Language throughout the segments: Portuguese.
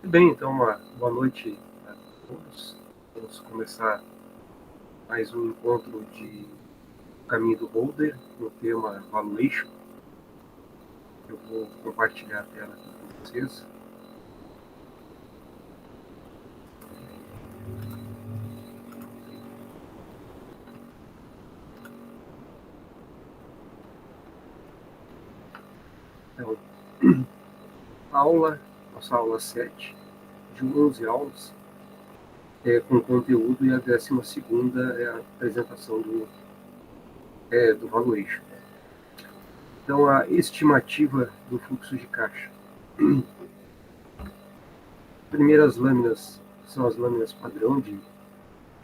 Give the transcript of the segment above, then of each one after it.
bem, então, uma boa noite a todos. Vamos começar mais um encontro de Caminho do Boulder, no tema Valuation. Eu vou compartilhar a tela aqui com vocês. Então, nossa aula 7, de 11 aulas, com conteúdo, e a 12ª é a apresentação do Valuation. Então, a estimativa do fluxo de caixa. Primeiras lâminas são as lâminas padrão de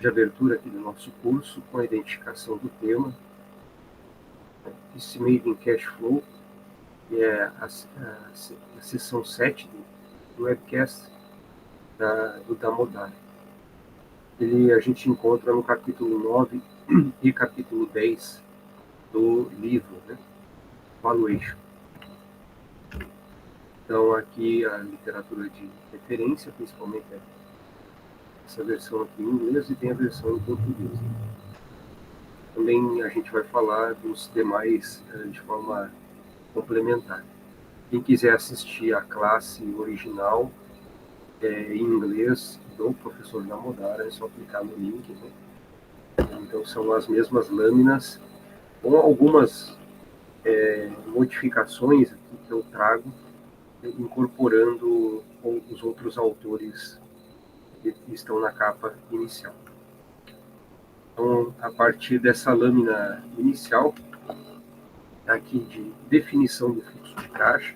abertura aqui do nosso curso, com a identificação do tema, Estimating Cash Flow, que é a sessão 7 do webcast da Modar. A gente encontra no capítulo 9 e capítulo 10 do livro, né, Valuation. Então, aqui a literatura de referência, principalmente essa versão aqui em inglês, e tem a versão em português. Também a gente vai falar dos demais de forma complementar. Quem quiser assistir a classe original em inglês do professor da Modara, é só clicar no link, né? Então são as mesmas lâminas, com algumas modificações aqui que eu trago, incorporando os outros autores que estão na capa inicial. Então, a partir dessa lâmina inicial, aqui de definição do fluxo de caixa,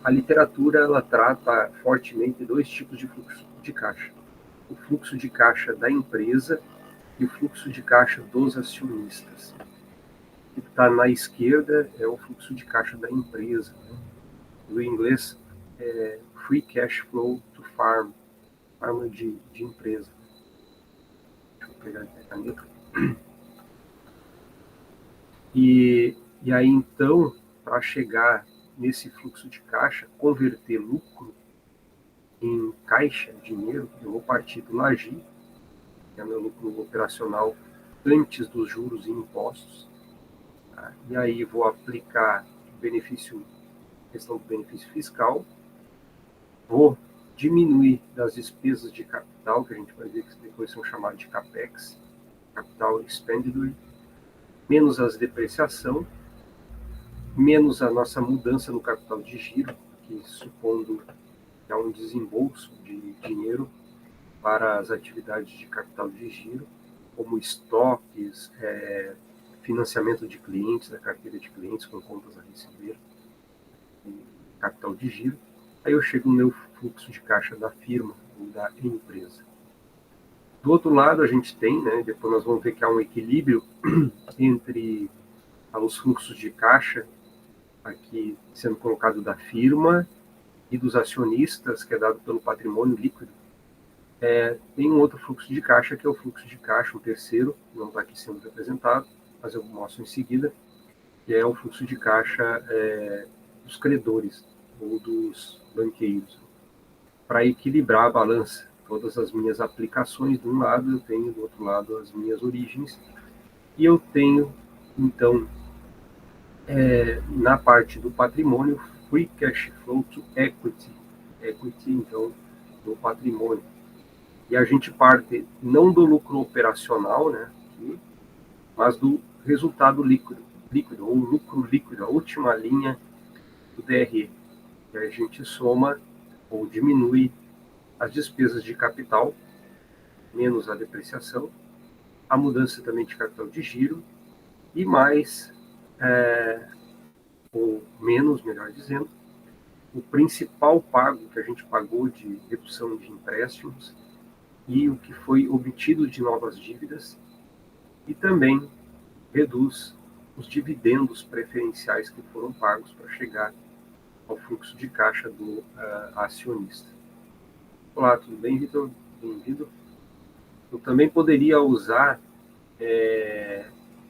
a literatura ela trata fortemente dois tipos de fluxo de caixa: o fluxo de caixa da empresa e o fluxo de caixa dos acionistas. O que está na esquerda é o fluxo de caixa da empresa, né? No inglês, Free Cash Flow to Farm, farm de empresa. Deixa eu pegar aqui a caneta. E aí, então, para chegar nesse fluxo de caixa, converter lucro em caixa, dinheiro, eu vou partir do LAGI, que é meu lucro operacional antes dos juros e impostos. Tá? E aí vou aplicar questão do benefício fiscal, vou diminuir das despesas de capital, que a gente vai ver que depois são chamadas de CAPEX, Capital Expenditure, menos as depreciação, menos a nossa mudança no capital de giro, que supondo que há um desembolso de dinheiro para as atividades de capital de giro, como estoques, financiamento de clientes, da carteira de clientes com contas a receber, capital de giro. Aí eu chego no meu fluxo de caixa da firma ou da empresa. Do outro lado, a gente tem, né, depois nós vamos ver que há um equilíbrio entre os fluxos de caixa, aqui sendo colocado da firma e dos acionistas, que é dado pelo patrimônio líquido. Tem um outro fluxo de caixa, que é o fluxo de caixa, o terceiro, não está aqui sendo representado, mas eu mostro em seguida, que é o fluxo de caixa dos credores ou dos banqueiros, para equilibrar a balança. Todas as minhas aplicações, de um lado eu tenho, do outro lado as minhas origens, e eu tenho, então, na parte do patrimônio, Free Cash Flow to Equity, então, do patrimônio. E a gente parte não do lucro operacional, né, mas do resultado líquido, ou lucro líquido, a última linha do DRE. E a gente soma ou diminui as despesas de capital, menos a depreciação, a mudança também de capital de giro, e mais, ou menos, melhor dizendo, o principal pago que a gente pagou de redução de empréstimos e o que foi obtido de novas dívidas, e também reduz os dividendos preferenciais que foram pagos para chegar ao fluxo de caixa do acionista. Olá, tudo bem, Vitor? Bem-vindo. Eu também poderia usar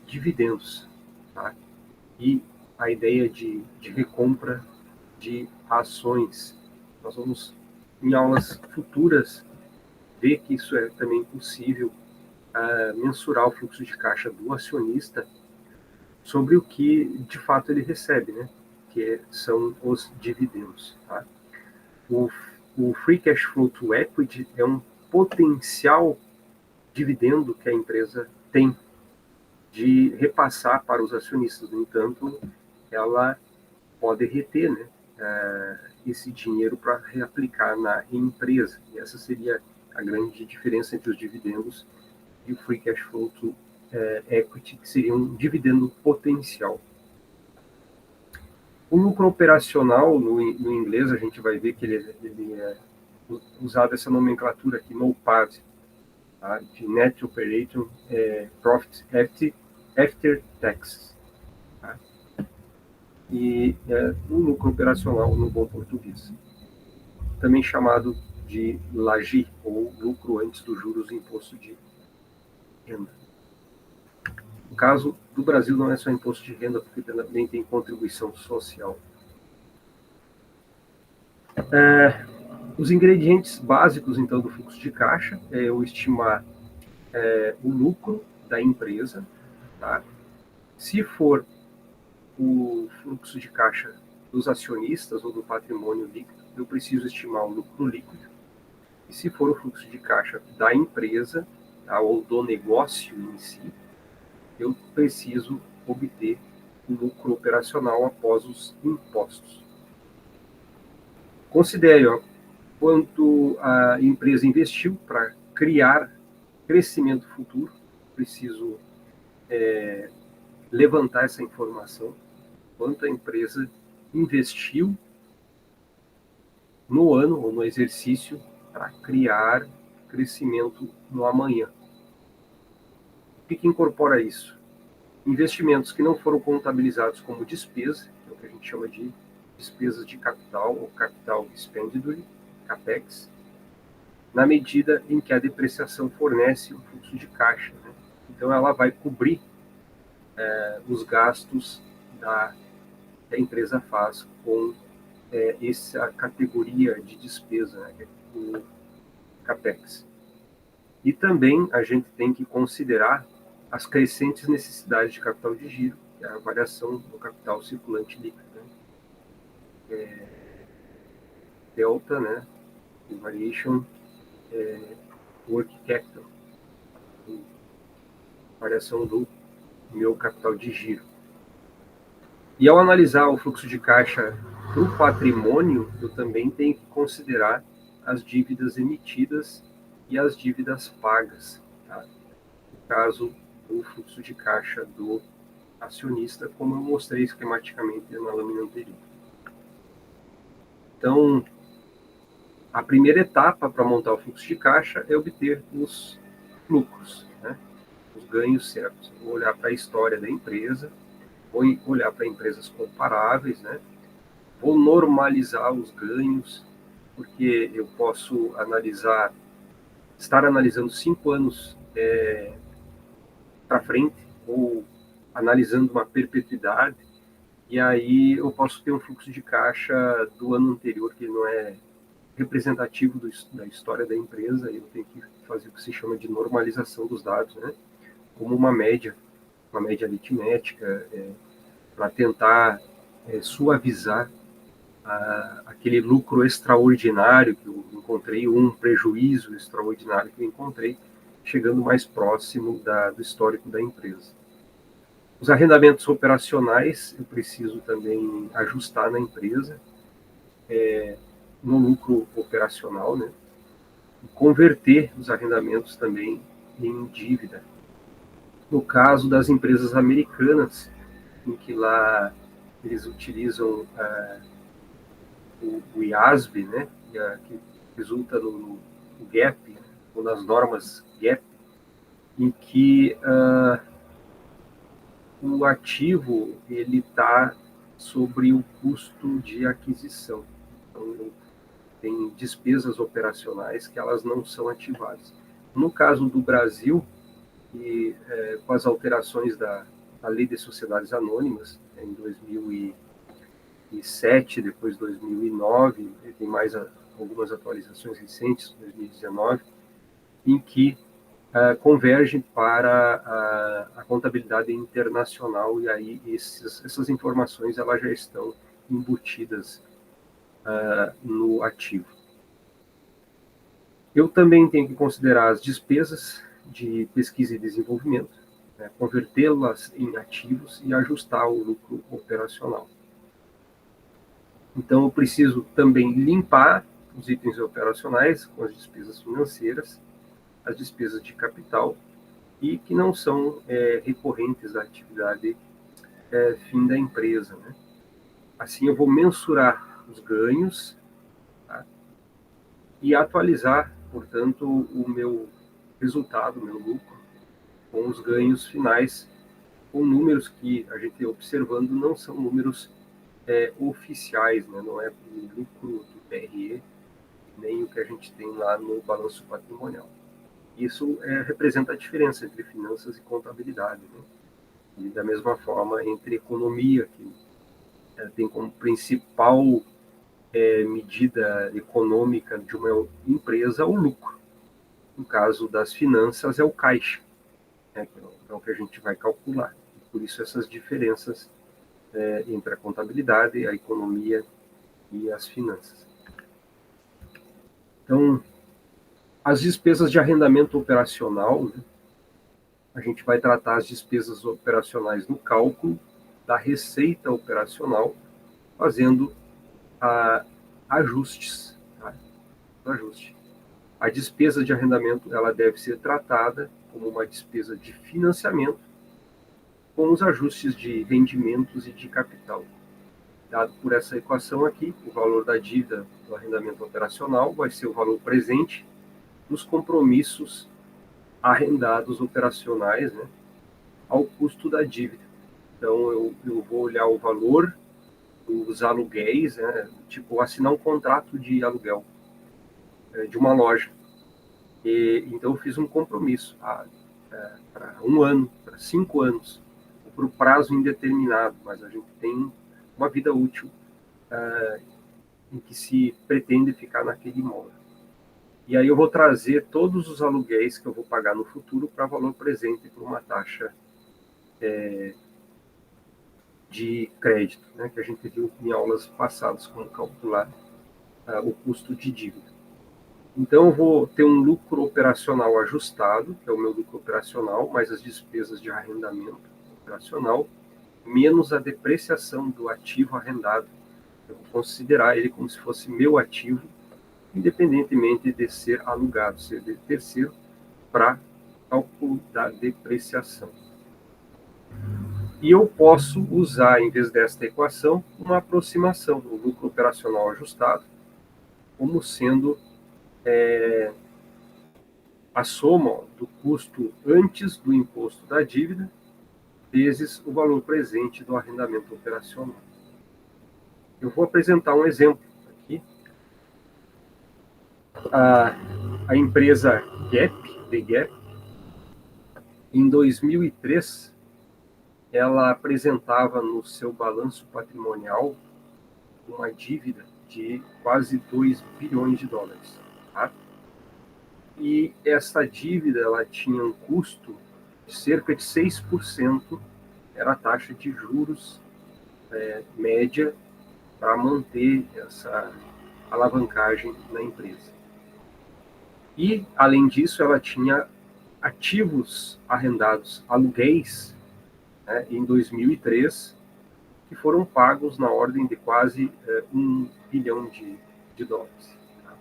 dividendos, tá? E a ideia de recompra de ações Nós vamos, em aulas futuras, ver que isso é também possível, mensurar o fluxo de caixa do acionista sobre o que, de fato, ele recebe, né? Que são os dividendos. Tá? O Free Cash Flow to Equity é um potencial dividendo que a empresa tem de repassar para os acionistas. No entanto, ela pode reter, né, esse dinheiro para reaplicar na empresa. E essa seria a grande diferença entre os dividendos e o Free Cash Flow to Equity, que seria um dividendo potencial. O lucro operacional, no inglês, a gente vai ver que ele é usado essa nomenclatura aqui, NOPAT, tá? De Net Operating Profit After Tax. Tá? E o lucro operacional no bom português. Também chamado de LAGI, ou lucro antes dos juros e imposto de renda. No caso do Brasil, não é só imposto de renda, porque também tem contribuição social. Os ingredientes básicos, então, do fluxo de caixa é eu estimar o lucro da empresa. Tá? Se for o fluxo de caixa dos acionistas ou do patrimônio líquido, eu preciso estimar o lucro líquido. E se for o fluxo de caixa da empresa, tá, ou do negócio em si, eu preciso obter o lucro operacional após os impostos. Considere quanto a empresa investiu para criar crescimento futuro. Preciso levantar essa informação, quanto a empresa investiu no ano ou no exercício para criar crescimento no amanhã. O que incorpora isso? Investimentos que não foram contabilizados como despesa, é o que a gente chama de despesas de capital ou capital expenditure, CAPEX, na medida em que a depreciação fornece o fluxo de caixa. Né? Então, ela vai cobrir os gastos que a empresa faz com essa categoria de despesa, né? O CAPEX. E também a gente tem que considerar as crescentes necessidades de capital de giro, que é a variação do capital circulante líquido. Né? Delta, né? Variation Working Capital, variação do meu capital de giro. E ao analisar o fluxo de caixa do patrimônio, eu também tenho que considerar as dívidas emitidas e as dívidas pagas. Tá? No caso do fluxo de caixa do acionista, como eu mostrei esquematicamente na lâmina anterior. Então, a primeira etapa para montar o fluxo de caixa é obter os lucros, né? Os ganhos certos. Vou olhar para a história da empresa, vou olhar para empresas comparáveis, né? Vou normalizar os ganhos, porque eu posso estar analisando 5 anos para frente, ou analisando uma perpetuidade, e aí eu posso ter um fluxo de caixa do ano anterior que não é representativo da história da empresa. Eu tenho que fazer o que se chama de normalização dos dados, né? Como uma média aritmética, para tentar suavizar aquele lucro extraordinário que eu encontrei, um prejuízo extraordinário que eu encontrei, chegando mais próximo do histórico da empresa. Os arrendamentos operacionais eu preciso também ajustar na empresa, no lucro operacional, né? E converter os arrendamentos também em dívida. No caso das empresas americanas, em que lá eles utilizam o IASB, né, que resulta no GAP, né, ou nas normas GAP, em que o ativo ele está sobre o custo de aquisição. Então, tem despesas operacionais que elas não são ativadas. No caso do Brasil, e com as alterações da Lei de Sociedades Anônimas, em 2006, 2007, depois 2009, tem mais algumas atualizações recentes, 2019, em que convergem para a contabilidade internacional, e aí essas informações elas já estão embutidas no ativo. Eu também tenho que considerar as despesas de pesquisa e desenvolvimento, né, convertê-las em ativos e ajustar o lucro operacional. Então, eu preciso também limpar os itens operacionais com as despesas financeiras, as despesas de capital, e que não são recorrentes da atividade fim da empresa, né? Assim, eu vou mensurar os ganhos, tá? E atualizar, portanto, o meu resultado, o meu lucro, com os ganhos finais, com números que a gente observando não são números oficiais, né? Não é o lucro do TRE, nem o que a gente tem lá no balanço patrimonial. Isso representa a diferença entre finanças e contabilidade, né? E da mesma forma entre economia, que tem como principal medida econômica de uma empresa o lucro. No caso das finanças é o caixa, né, que é o que a gente vai calcular. Por isso essas diferenças entre a contabilidade, a economia e as finanças. Então, as despesas de arrendamento operacional, né, a gente vai tratar as despesas operacionais no cálculo da receita operacional, fazendo ajustes. Tá? Ajuste. A despesa de arrendamento ela deve ser tratada como uma despesa de financiamento, com os ajustes de rendimentos e de capital. Dado por essa equação aqui, o valor da dívida do arrendamento operacional vai ser o valor presente dos compromissos arrendados operacionais, né, ao custo da dívida. Então, eu vou olhar o valor dos aluguéis, né, tipo assinar um contrato de aluguel de uma loja. Então, eu fiz um compromisso para 1 ano, para 5 anos, para o prazo indeterminado, mas a gente tem uma vida útil em que se pretende ficar naquele imóvel. E aí eu vou trazer todos os aluguéis que eu vou pagar no futuro para valor presente, para uma taxa de crédito, né, que a gente viu em aulas passadas como calcular o custo de dívida. Então, eu vou ter um lucro operacional ajustado, que é o meu lucro operacional, mais as despesas de arrendamento operacional, menos a depreciação do ativo arrendado. Eu vou considerar ele como se fosse meu ativo, independentemente de ser alugado, ser de terceiro, para cálculo da depreciação. E eu posso usar, em vez desta equação, uma aproximação do lucro operacional ajustado, como sendo a soma do custo antes do imposto da dívida, vezes o valor presente do arrendamento operacional. Eu vou apresentar um exemplo aqui. A empresa The Gap, em 2003, ela apresentava no seu balanço patrimonial uma dívida de quase 2 bilhões de dólares. Tá? E essa dívida ela tinha um custo de cerca de 6%, era a taxa de juros média para manter essa alavancagem na empresa. E, além disso, ela tinha ativos arrendados, aluguéis, né, em 2003, que foram pagos na ordem de quase 1 bilhão de dólares. Tá?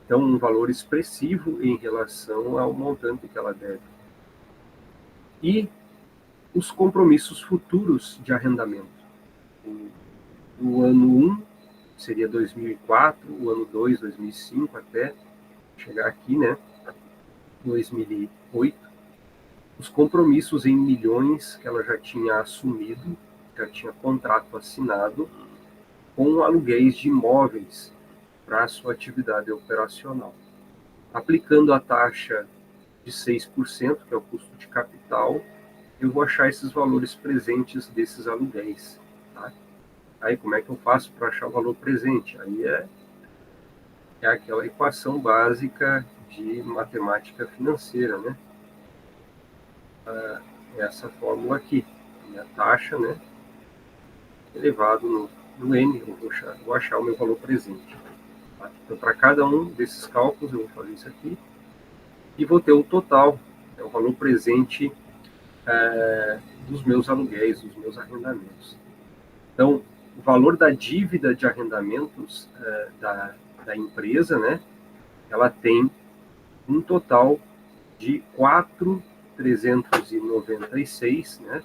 Então, um valor expressivo em relação ao montante que ela deve. E os compromissos futuros de arrendamento. O ano 1 seria 2004, o ano 2, 2005, até chegar aqui, né, 2008. Os compromissos em milhões que ela já tinha assumido, já tinha contrato assinado, com aluguéis de imóveis para a sua atividade operacional. Aplicando a taxa de 6%, que é o custo de capital, eu vou achar esses valores presentes desses aluguéis. Tá? Aí como é que eu faço para achar o valor presente? Aí é aquela equação básica de matemática financeira, né? Essa fórmula aqui, a taxa, né, elevado no N, eu vou achar o meu valor presente. Tá? Então, para cada um desses cálculos, eu vou fazer isso aqui, e vou ter o total, né, o valor presente dos meus aluguéis, dos meus arrendamentos. Então, o valor da dívida de arrendamentos da empresa, né, ela tem um total de 4.396, né,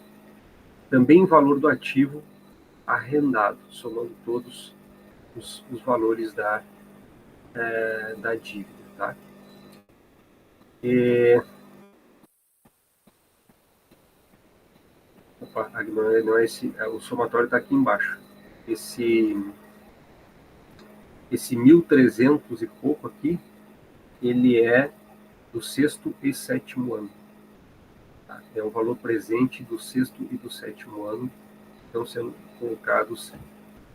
também o valor do ativo arrendado, somando todos os valores da dívida. Tá? E, opa, não é esse, o somatório está aqui embaixo. Esse 1.300 e pouco aqui, ele é do sexto e sétimo ano. Tá? É o valor presente do sexto e do sétimo ano, estão sendo colocados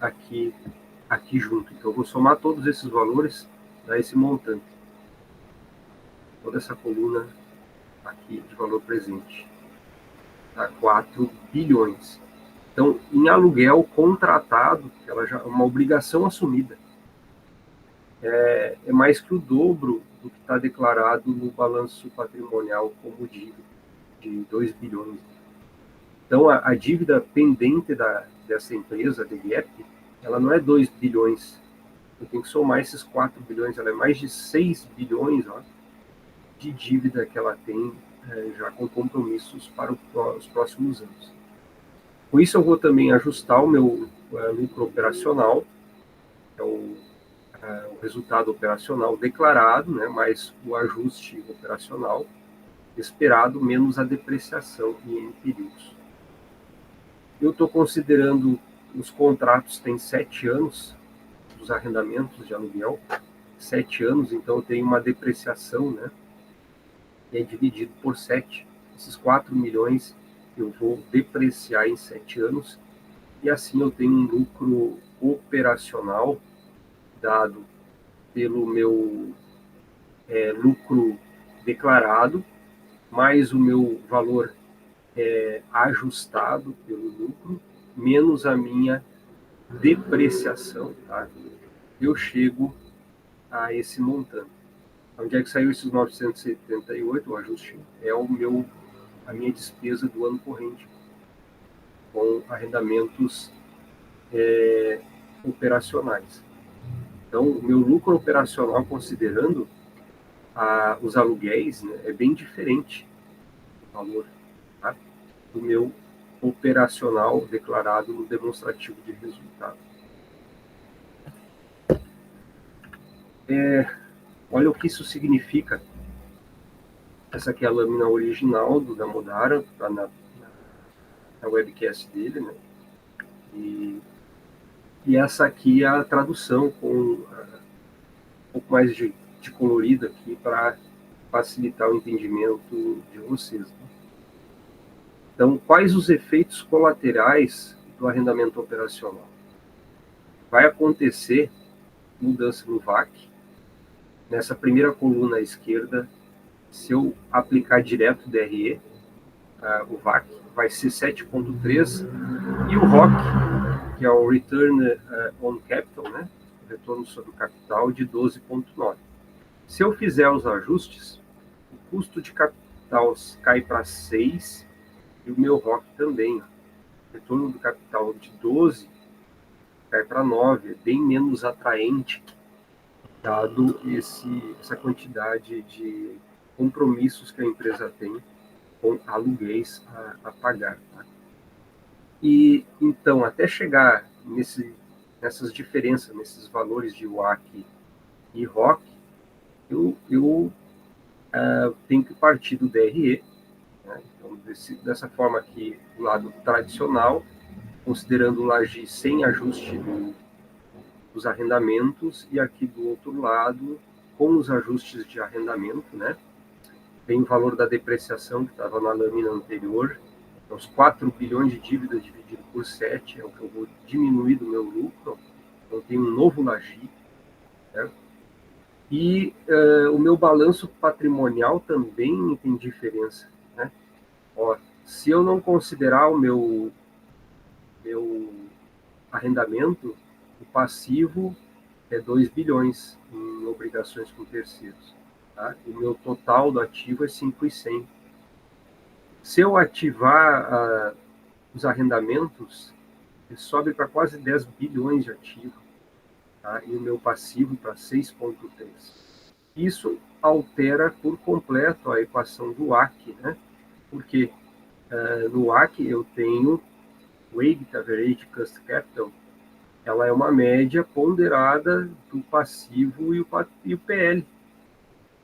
aqui junto. Então, eu vou somar todos esses valores, dar esse montante. Toda essa coluna aqui de valor presente. Tá? 4 bilhões. Então, em aluguel contratado, ela já é uma obrigação assumida. É mais que o dobro do que está declarado no balanço patrimonial como dívida, de 2 bilhões. Então, a dívida pendente dessa empresa, a DGEP, ela não é 2 bilhões. Eu tenho que somar esses 4 bilhões, ela é mais de 6 bilhões ó, de dívida que ela tem já com compromissos para os próximos anos. Com isso, eu vou também ajustar o meu lucro operacional, que é o resultado operacional declarado, né, mais o ajuste operacional esperado, menos a depreciação em períodos. Eu estou considerando os contratos têm 7 anos, dos arrendamentos de aluguel, 7 anos, então eu tenho uma depreciação, né, que é dividido por 7. Esses 4 milhões eu vou depreciar em 7 anos, e assim eu tenho um lucro operacional dado pelo meu lucro declarado, mais o meu valor ajustado pelo lucro, menos a minha depreciação, tá? Eu chego a esse montante. Onde é que saiu esses 978? O ajuste é a minha despesa do ano corrente, com arrendamentos operacionais. Então, o meu lucro operacional, considerando os aluguéis, né, é bem diferente o valor, tá, do meu operacional declarado no demonstrativo de resultado. Olha o que isso significa. Essa aqui é a lâmina original do Damodara, tá na webcast dele, né? E essa aqui é a tradução com um pouco mais de colorido aqui para facilitar o entendimento de vocês. Né? Então, quais os efeitos colaterais do arrendamento operacional? Vai acontecer mudança no VAC. Nessa primeira coluna à esquerda, se eu aplicar direto o DRE, o VAC vai ser 7,3, e o ROC, que é o Return on Capital, né, retorno sobre o capital, de 12,9. Se eu fizer os ajustes, o custo de capital cai para 6 e o meu ROC também. Retorno do capital de 12 cai para 9, é bem menos atraente, dado essa quantidade de compromissos que a empresa tem com aluguéis a pagar. Tá? E então, até chegar nessas diferenças, nesses valores de WACC e ROC, eu tenho que partir do DRE. Né? Então, dessa forma aqui, do lado tradicional, considerando o LAGI sem ajuste dos arrendamentos, e aqui do outro lado, com os ajustes de arrendamento, né? Tem o valor da depreciação que estava na lâmina anterior, Os 4 bilhões de dívida dividido por 7 é o que eu vou diminuir do meu lucro. Então, tem um novo Lagi, né? E o meu balanço patrimonial também tem diferença, né? Ó, se eu não considerar o meu arrendamento, o passivo é 2 bilhões em obrigações com terceiros. Tá? E o meu total do ativo é 5.100. Se eu ativar os arrendamentos, ele sobe para quase 10 bilhões de ativo, tá? E o meu passivo para 6,3. Isso altera por completo a equação do WACC, né? Porque no WACC eu tenho Weighted Average Cost Capital, ela é uma média ponderada do passivo e o PL.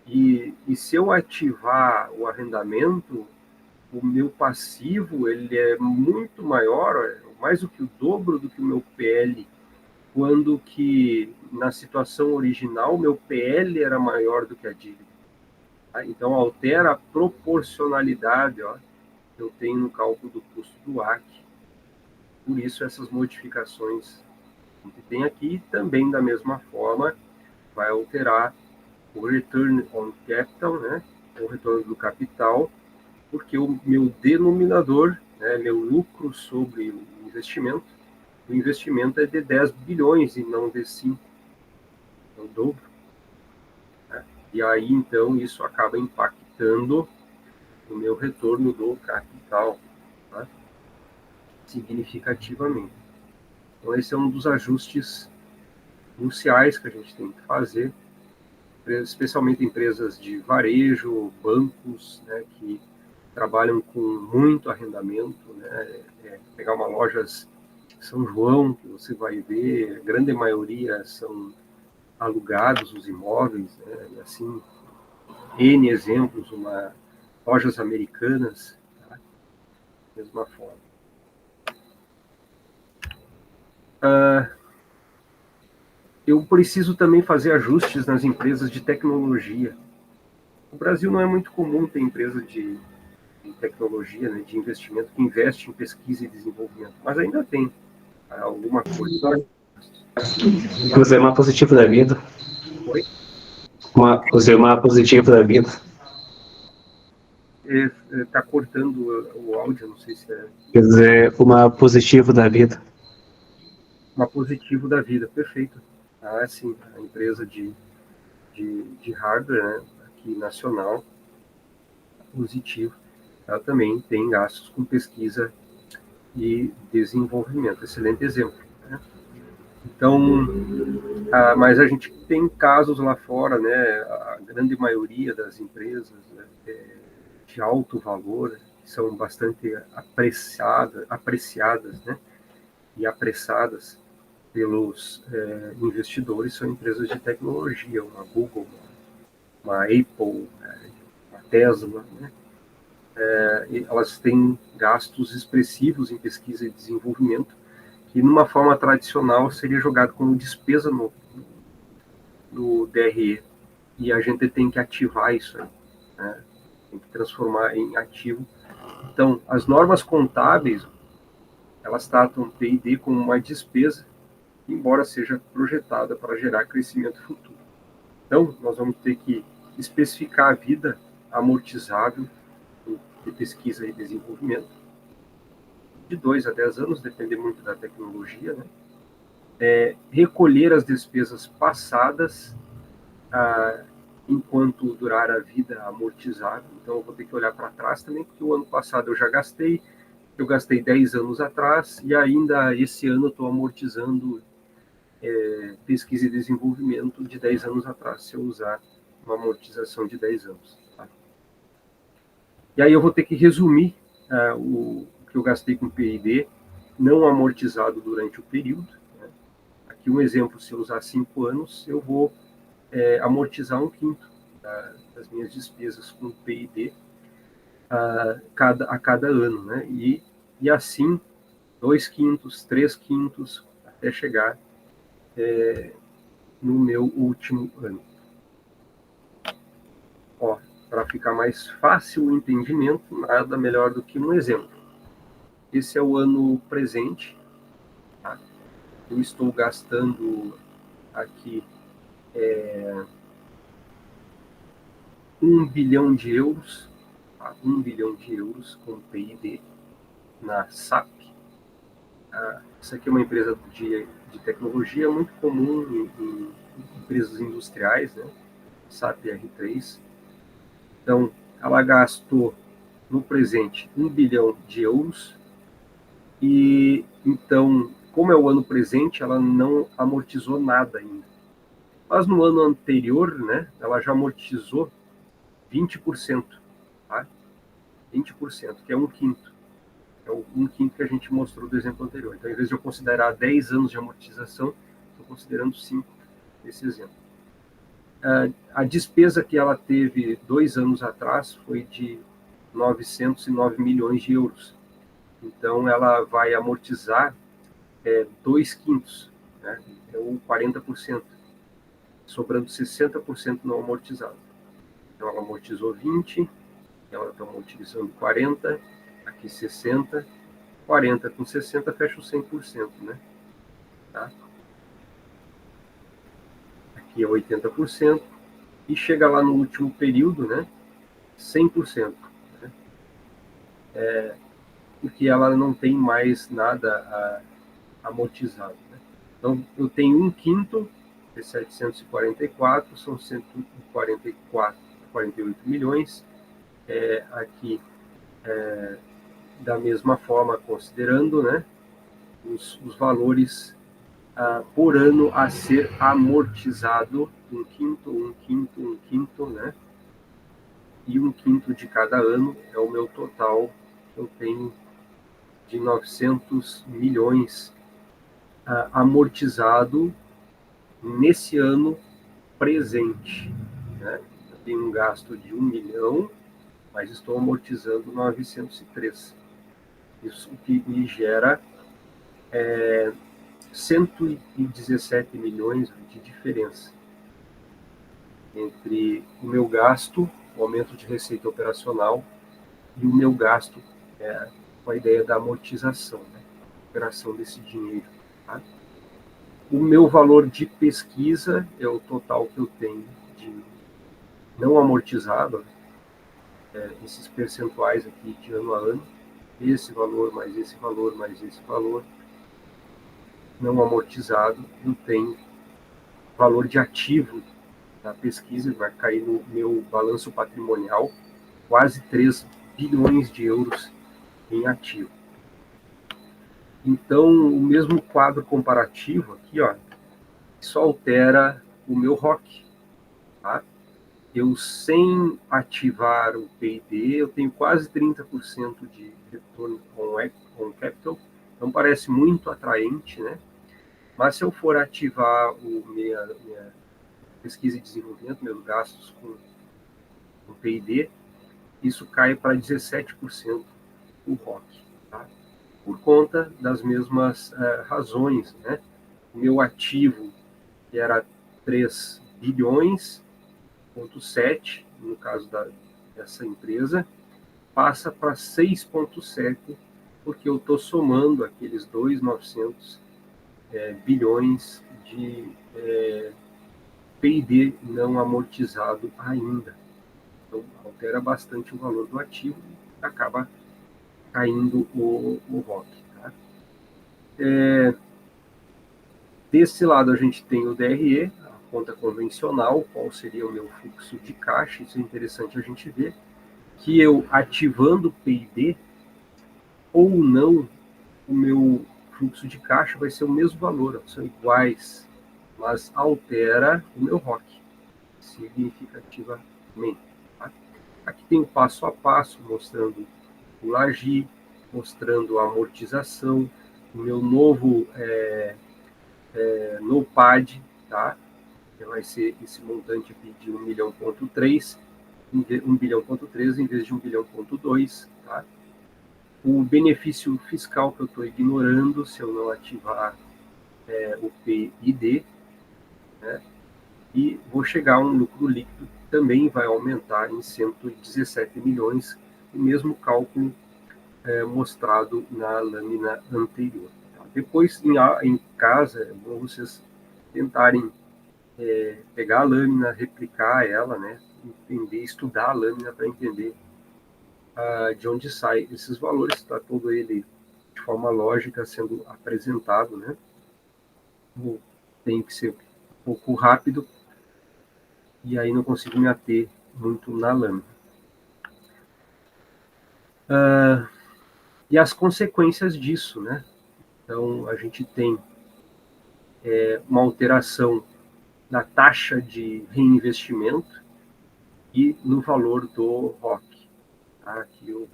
E se eu ativar o arrendamento, o meu passivo ele é muito maior, mais do que o dobro do que o meu PL, quando que na situação original o meu PL era maior do que a dívida. Tá? Então altera a proporcionalidade, ó, que eu tenho no cálculo do custo do AC. Por isso essas modificações que tem aqui também da mesma forma vai alterar o return on capital, né, o retorno do capital, porque o meu denominador, né, meu lucro sobre o investimento é de 10 bilhões e não de 5, é o dobro. Né? E aí, então, isso acaba impactando o meu retorno do capital, tá? Significativamente. Então, esse é um dos ajustes cruciais que a gente tem que fazer, especialmente empresas de varejo, bancos, né, que trabalham com muito arrendamento, né, pegar uma loja São João, que você vai ver, a grande maioria são alugados os imóveis, né, e assim, N exemplos, lojas americanas, tá? Da mesma forma. Eu preciso também fazer ajustes nas empresas de tecnologia. O Brasil não é muito comum ter empresa de tecnologia, né, de investimento, que investe em pesquisa e desenvolvimento, mas ainda tem alguma coisa. Usei uma positivo da vida. Oi? Usei uma positivo da vida. Está cortando o áudio, não sei se é. Quer dizer, uma positivo da vida. Uma positivo da vida, perfeito. Sim, a empresa de hardware, né, aqui nacional, positivo, ela também tem gastos com pesquisa e desenvolvimento. Excelente exemplo. Né? Então, mas a gente tem casos lá fora, né, a grande maioria das empresas, né, de alto valor, que são bastante apreciadas, né, e apressadas pelos investidores, são empresas de tecnologia, uma Google, uma Apple, uma Tesla, né? Elas têm gastos expressivos em pesquisa e desenvolvimento, que numa forma tradicional seria jogado como despesa no DRE. E a gente tem que ativar isso aí, né? Tem que transformar em ativo. Então, as normas contábeis, elas tratam o P&D como uma despesa, embora seja projetada para gerar crescimento futuro. Então, nós vamos ter que especificar a vida amortizável de pesquisa e desenvolvimento, de 2 a 10 anos, depende muito da tecnologia, né? Recolher as despesas passadas enquanto durar a vida amortizável. Então, eu vou ter que olhar para trás também, porque o ano passado eu gastei 10 anos atrás, e ainda esse ano eu estou amortizando pesquisa e desenvolvimento de 10 anos atrás, se eu usar uma amortização de 10 anos. Tá? E aí eu vou ter que resumir o que eu gastei com P&D, não amortizado durante o período. Né? Aqui um exemplo, se eu usar 5 anos, eu vou amortizar 1/5 das minhas despesas com P&D a cada ano. Né? E assim, 2/5, 3/5, até chegar no meu último ano. Para ficar mais fácil o entendimento, nada melhor do que um exemplo. esse é o ano presente, tá? Eu estou gastando aqui 1 bilhão de euros, tá? 1 bilhão de euros com P&D na SAP. Isso aqui é uma empresa de tecnologia muito comum em empresas industriais, né? SAP R3. Então, ela gastou no presente 1 bilhão de euros e, então, como é o ano presente, ela não amortizou nada ainda. Mas no ano anterior, né, ela já amortizou 20%, tá? 20%, que é um quinto. É um quinto que a gente mostrou do exemplo anterior. Então, em vez de eu considerar 10 anos de amortização, estou considerando 5 nesse exemplo. A despesa que ela teve 2 anos atrás foi de 909 milhões de euros. Então, ela vai amortizar 2 quintos, né? Então 40%, sobrando 60% não amortizado. Então, ela amortizou 20, ela está amortizando 40, aqui 60, 40 com 60 fecha o 100%, né? Tá? Aqui é 80%, e chega lá no último período, né? 100%, né? Porque ela não tem mais nada amortizado, né? Então, eu tenho um quinto de 744, são 148 milhões. Aqui, da mesma forma, considerando, né, os valores por ano a ser amortizado, um quinto, né? E um quinto de cada ano é o meu total que eu tenho de 900 milhões amortizado nesse ano presente, né? Eu tenho um gasto de 1 milhão, mas estou amortizando 903. Isso que me gera 117 milhões de diferença entre o meu gasto, o aumento de receita operacional, e o meu gasto com a ideia da amortização, né? Operação desse dinheiro. Tá? O meu valor de pesquisa é o total que eu tenho de não amortizado, esses percentuais aqui de ano a ano, esse valor, mais esse valor, mais esse valor, não amortizado, eu tenho valor de ativo da pesquisa, vai cair no meu balanço patrimonial, quase 3 bilhões de euros em ativo. Então, o mesmo quadro comparativo aqui, ó, só altera o meu ROC, tá? Eu, sem ativar o P&D, eu tenho quase 30% de retorno on capital, então parece muito atraente, né? Mas se eu for ativar minha pesquisa e desenvolvimento, meus gastos com P&D, isso cai para 17% o ROC, tá? Por conta das mesmas razões, né? O meu ativo, que era 3 bilhões, 6,7, no caso dessa empresa, passa para 6,7, porque eu estou somando aqueles 2.900 bilhões de P&D não amortizado ainda. Então, altera bastante o valor do ativo e acaba caindo o ROC. Tá? Desse lado, a gente tem o DRE, a conta convencional, qual seria o meu fluxo de caixa. Isso é interessante a gente ver, que eu ativando o P&D ou não, o meu fluxo de caixa vai ser o mesmo valor, são iguais, mas altera o meu ROC significativamente. Tá? Aqui tem o passo a passo, mostrando o LAGI, mostrando a amortização, o meu novo NOPAD, tá? Que vai ser esse montante aqui de 1,3 bilhão em vez de 1,2 bilhão, tá? O benefício fiscal que eu estou ignorando se eu não ativar o PID, né? E vou chegar a um lucro líquido que também vai aumentar em 117 milhões, o mesmo cálculo mostrado na lâmina anterior. Tá? Depois, em casa, é bom vocês tentarem pegar a lâmina, replicar ela, né? Entender, estudar a lâmina para entender de onde sai esses valores, está todo ele de forma lógica sendo apresentado, né? Tem que ser um pouco rápido e aí não consigo me ater muito na lâmina. E as consequências disso, né? Então, a gente tem uma alteração na taxa de reinvestimento e no valor do ROC. Tá? Aqui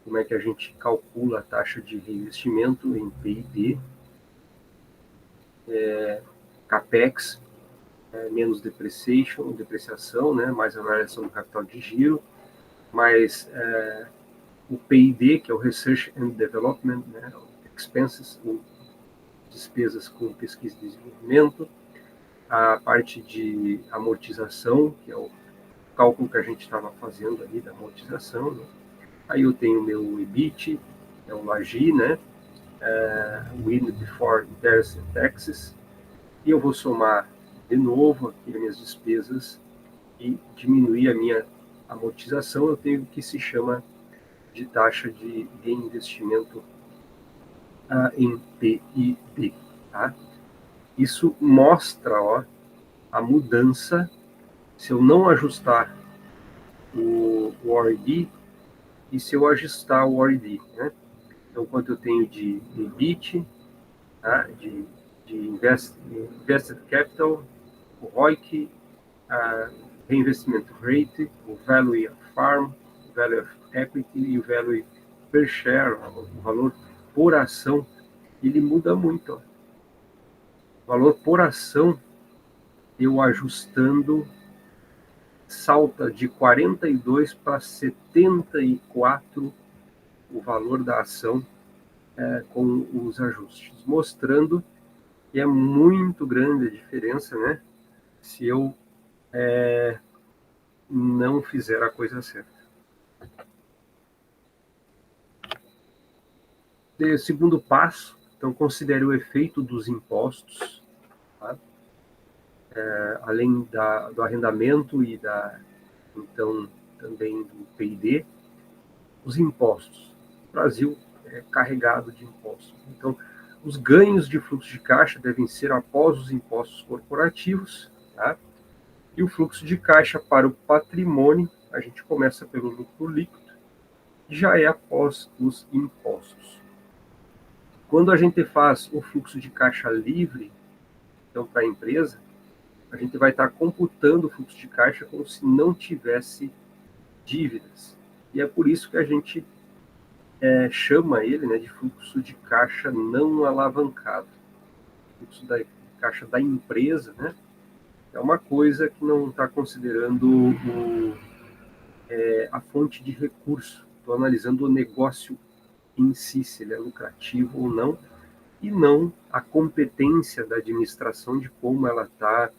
como é que a gente calcula a taxa de reinvestimento em P/B, CAPEX, menos depreciação, né, mais a variação do capital de giro, mais o P/D, que é o Research and Development, né, expenses, despesas com pesquisa e desenvolvimento, a parte de amortização, que é o cálculo que a gente estava fazendo ali da amortização, né? Aí eu tenho o meu EBIT, é o LAGI, né? Win Before Interest and Taxes, e eu vou somar de novo aqui as minhas despesas e diminuir a minha amortização, eu tenho o que se chama de taxa de reinvestimento em PIB. Tá? Isso mostra a mudança se eu não ajustar o ORD e se eu ajustar o ORD. Né? Então, quanto eu tenho de EBIT, tá? de invested capital, o ROIC, reinvestimento rate, o value of farm, o value of equity e o value per share, o valor por ação, ele muda muito. O valor por ação, eu ajustando, salta de 42 para 74 o valor da ação com os ajustes, mostrando que é muito grande a diferença, né? Se eu não fizer a coisa certa. O segundo passo, então, considere o efeito dos impostos, tá? Além do arrendamento e então, também do P/D, os impostos. O Brasil é carregado de impostos. Então, os ganhos de fluxo de caixa devem ser após os impostos corporativos, tá? E o fluxo de caixa para o patrimônio, a gente começa pelo lucro líquido, já é após os impostos. Quando a gente faz o fluxo de caixa livre, então para a empresa, a gente vai estar computando o fluxo de caixa como se não tivesse dívidas. E é por isso que a gente chama ele, né, de fluxo de caixa não alavancado. O fluxo da caixa da empresa, né, é uma coisa que não está considerando a fonte de recurso. Estou analisando o negócio em si, se ele é lucrativo ou não, e não a competência da administração de como ela está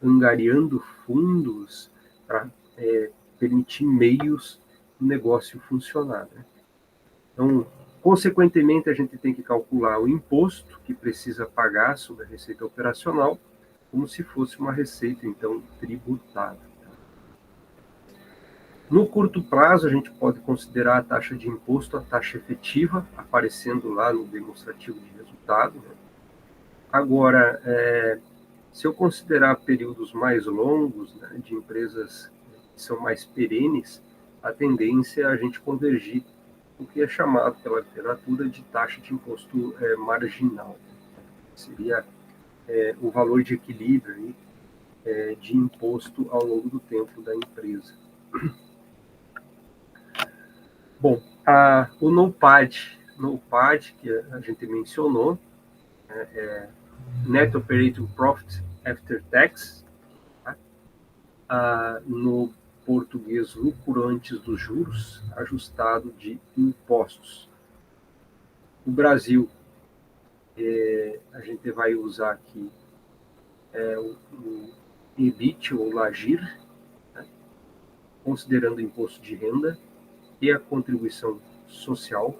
angariando fundos para permitir meios do negócio funcionar. Né? Então, consequentemente, a gente tem que calcular o imposto que precisa pagar sobre a receita operacional, como se fosse uma receita, então, tributada. No curto prazo, a gente pode considerar a taxa de imposto, a taxa efetiva, aparecendo lá no demonstrativo de resultado. Né? Agora, se eu considerar períodos mais longos, né, de empresas que são mais perenes, a tendência é a gente convergir o que é chamado pela literatura de taxa de imposto marginal. Seria o valor de equilíbrio de imposto ao longo do tempo da empresa. Bom, o NOPAT que a gente mencionou, Net Operating Profit After Tax, tá? No português, lucro antes dos juros, ajustado de impostos. O Brasil, a gente vai usar aqui o EBIT ou LAGIR, né? Considerando o imposto de renda e a contribuição social,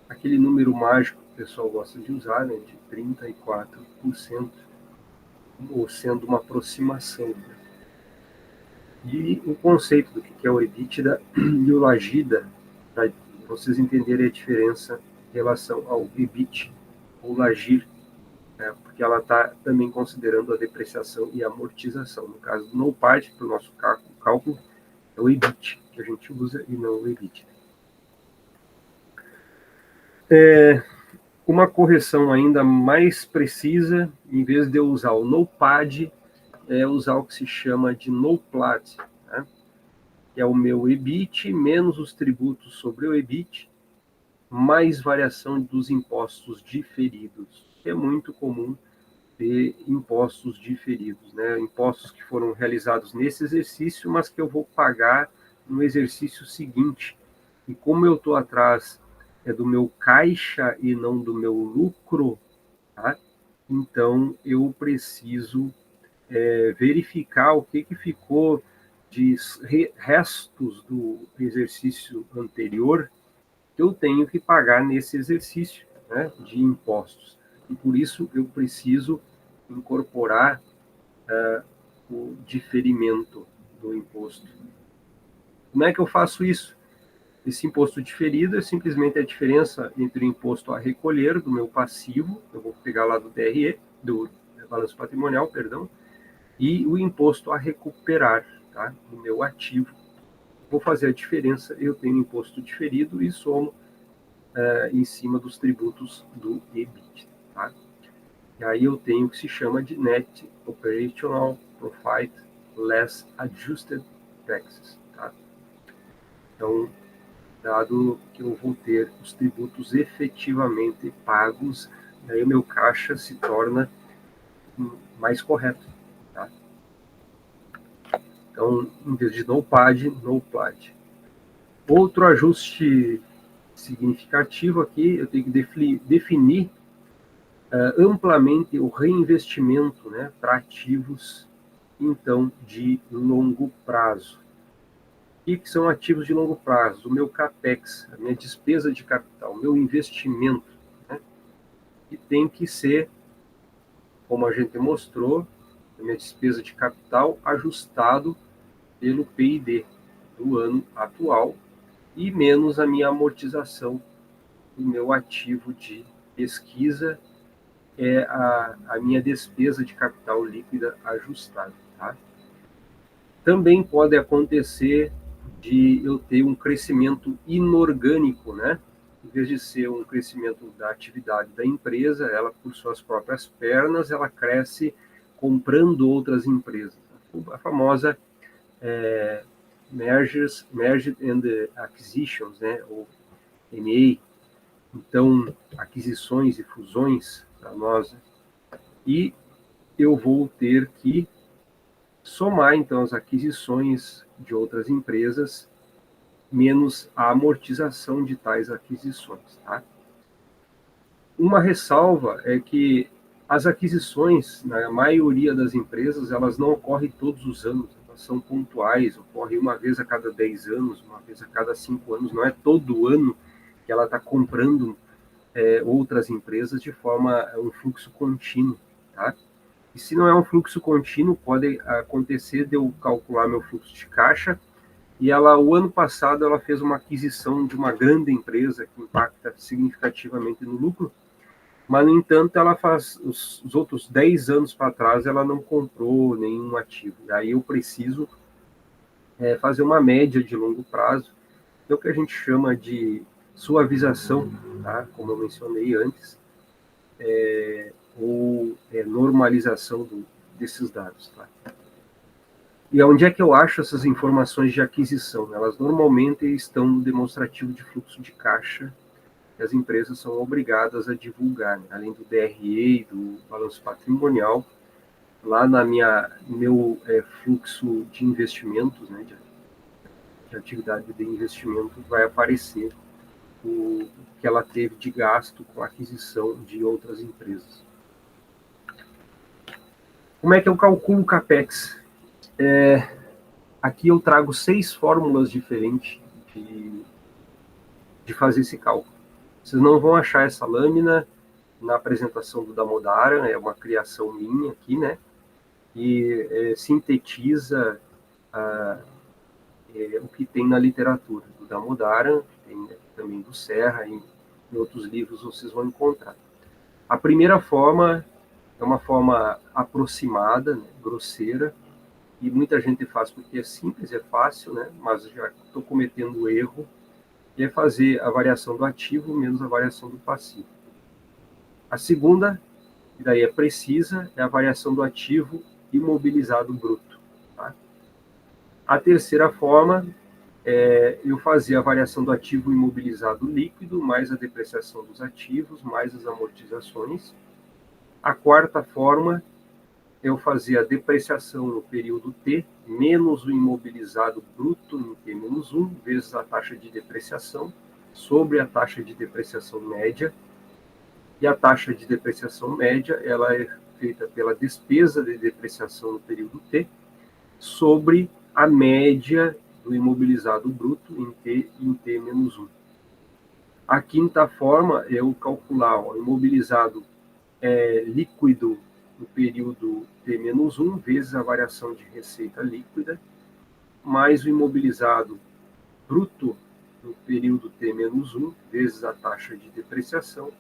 aquele número mágico que o pessoal gosta de usar, né, de 34%, ou sendo uma aproximação. Né? E o conceito do que é o EBITDA e o Lagida, para vocês entenderem a diferença em relação ao EBIT ou Lagir, né, porque ela está também considerando a depreciação e amortização. No caso do NOPAT, para o nosso cálculo, é o EBIT que a gente usa e não o EBIT. Uma correção ainda mais precisa, em vez de eu usar o NOPAD, é usar o que se chama de NOPLAT, né? Que é o meu EBIT menos os tributos sobre o EBIT, mais variação dos impostos diferidos, que é muito comum ter impostos diferidos, né? Impostos que foram realizados nesse exercício, mas que eu vou pagar no exercício seguinte. E como eu estou atrás do meu caixa e não do meu lucro, tá? Então eu preciso verificar o que ficou de restos do exercício anterior que eu tenho que pagar nesse exercício, né, de impostos. E por isso eu preciso incorporar o diferimento do imposto. Como é que eu faço isso? Esse imposto diferido é simplesmente a diferença entre o imposto a recolher do meu passivo, eu vou pegar lá do DRE, do balanço patrimonial, perdão, e o imposto a recuperar, tá, do meu ativo. Vou fazer a diferença, eu tenho imposto diferido e somo em cima dos tributos do EBIT. Tá? E aí eu tenho o que se chama de Net Operational Profit Less Adjusted Taxes. Tá? Então, dado que eu vou ter os tributos efetivamente pagos, aí o meu caixa se torna mais correto. Tá? Então, em vez de NOPAD, NOPLAT. Outro ajuste significativo aqui, eu tenho que definir amplamente o reinvestimento, né, para ativos, então, de longo prazo. O que são ativos de longo prazo? O meu CAPEX, a minha despesa de capital, o meu investimento, né, que tem que ser, como a gente mostrou, a minha despesa de capital ajustado pelo PID do ano atual e menos a minha amortização do meu ativo de pesquisa, é a minha despesa de capital líquida ajustada. Tá? Também pode acontecer de eu ter um crescimento inorgânico, né? Em vez de ser um crescimento da atividade da empresa, ela, por suas próprias pernas, ela cresce comprando outras empresas. A famosa Merged and Acquisitions, né? Ou M&A. Então, aquisições e fusões para nós. E eu vou ter que somar, então, as aquisições de outras empresas menos a amortização de tais aquisições. Tá? Uma ressalva é que as aquisições, na maioria das empresas, elas não ocorrem todos os anos, elas são pontuais, ocorrem uma vez a cada 10 anos, uma vez a cada 5 anos, não é todo ano que ela está comprando outras empresas de forma um fluxo contínuo, tá? E se não é um fluxo contínuo, pode acontecer de eu calcular meu fluxo de caixa e o ano passado, ela fez uma aquisição de uma grande empresa que impacta significativamente no lucro, mas, no entanto, ela faz os outros 10 anos para trás, ela não comprou nenhum ativo. Daí eu preciso fazer uma média de longo prazo, que é o que a gente chama de suavização, tá? Como eu mencionei antes, ou normalização desses dados. Tá? E onde é que eu acho essas informações de aquisição? Elas normalmente estão no demonstrativo de fluxo de caixa que as empresas são obrigadas a divulgar, né? Além do DRE e do balanço patrimonial, lá no meu fluxo de investimentos, né, de atividade de investimento, vai aparecer o que ela teve de gasto com a aquisição de outras empresas. Como é que eu calculo o CAPEX? Aqui eu trago 6 fórmulas diferentes de fazer esse cálculo. Vocês não vão achar essa lâmina na apresentação do Damodaran, é uma criação minha aqui, né? E sintetiza o que tem na literatura do Damodaran, tem também do Serra, e em outros livros vocês vão encontrar. A primeira forma é uma forma aproximada, né, grosseira, e muita gente faz porque é simples, é fácil, né, mas já estou cometendo o erro, e é fazer a variação do ativo menos a variação do passivo. A segunda, que daí é precisa, é a variação do ativo imobilizado bruto. Tá? A terceira forma é eu fazer a variação do ativo imobilizado líquido, mais a depreciação dos ativos, mais as amortizações. A quarta forma é eu fazer a depreciação no período T, menos o imobilizado bruto em T-1, vezes a taxa de depreciação, sobre a taxa de depreciação média. E a taxa de depreciação média ela é feita pela despesa de depreciação no período T, sobre a média do imobilizado bruto em T-1. A quinta forma é eu calcular o imobilizado líquido no período T-1, vezes a variação de receita líquida, mais o imobilizado bruto no período T-1, vezes a taxa de depreciação,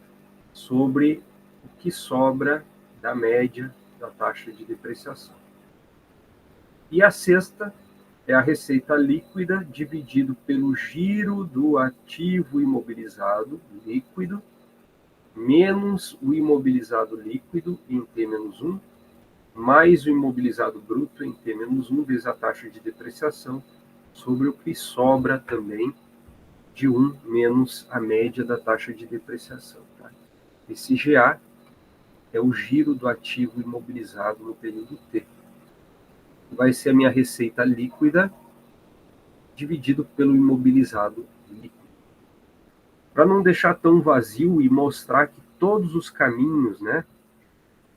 sobre o que sobra da média da taxa de depreciação. E a sexta é a receita líquida dividido pelo giro do ativo imobilizado líquido, menos o imobilizado líquido em T-1, mais o imobilizado bruto em T-1, vezes a taxa de depreciação, sobre o que sobra também de 1 menos a média da taxa de depreciação. Tá? Esse GA é o giro do ativo imobilizado no período T. Vai ser a minha receita líquida dividido pelo imobilizado líquido. Para não deixar tão vazio e mostrar que todos os caminhos, né?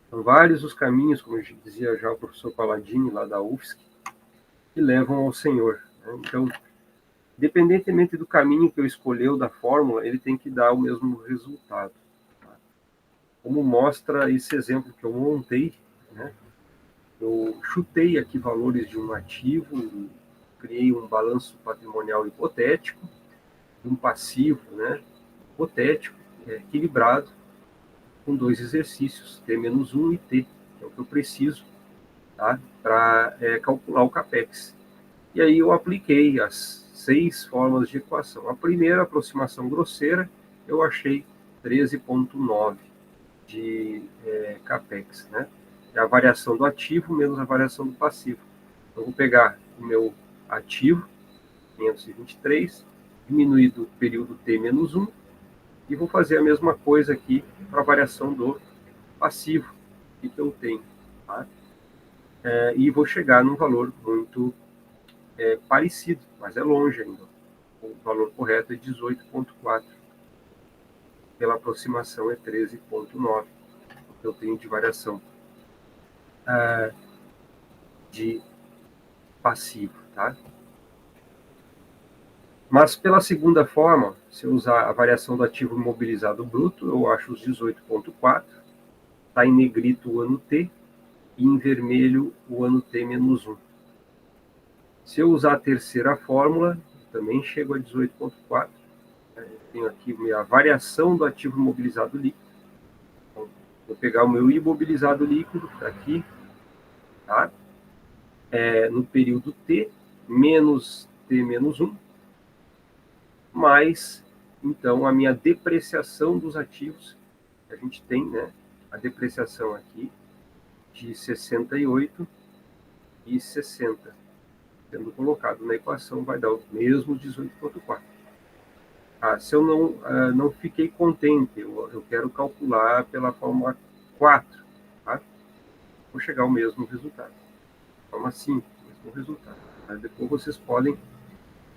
São vários os caminhos, como dizia já o professor Palladini, lá da UFSC, que levam ao Senhor. Né? Então, independentemente do caminho que eu escolher da fórmula, ele tem que dar o mesmo resultado. Tá? Como mostra esse exemplo que eu montei, né? Eu chutei aqui valores de um ativo, criei um balanço patrimonial hipotético, um passivo, né, hipotético, equilibrado, com dois exercícios, T-1 e T, que é o que eu preciso, tá, para calcular o CAPEX. E aí eu apliquei as 6 formas de equação. A primeira, aproximação grosseira, eu achei 13,9 de CAPEX, né? É a variação do ativo menos a variação do passivo. Então, eu vou pegar o meu ativo, 523, diminuído o período T-1, e vou fazer a mesma coisa aqui para a variação do passivo que eu tenho. Tá? E vou chegar num valor muito parecido, mas é longe ainda. O valor correto é 18,4. Pela aproximação é 13,9. Eu tenho de variação de passivo, tá? Mas pela segunda forma, se eu usar a variação do ativo imobilizado bruto, eu acho os 18,4, está em negrito o ano T e em vermelho o ano T-1. Se eu usar a terceira fórmula, também chego a 18,4. Tenho aqui a variação do ativo imobilizado líquido. Então, vou pegar o meu imobilizado líquido, está aqui, tá? No período T, menos T-1, mais, então, a minha depreciação dos ativos. A gente tem, né, a depreciação aqui de 68 e 60. Sendo colocado na equação, vai dar o mesmo 18,4. Se eu não fiquei contente, eu quero calcular pela fórmula 4, tá? Vou chegar ao mesmo resultado. Forma 5, mesmo resultado. Mas depois vocês podem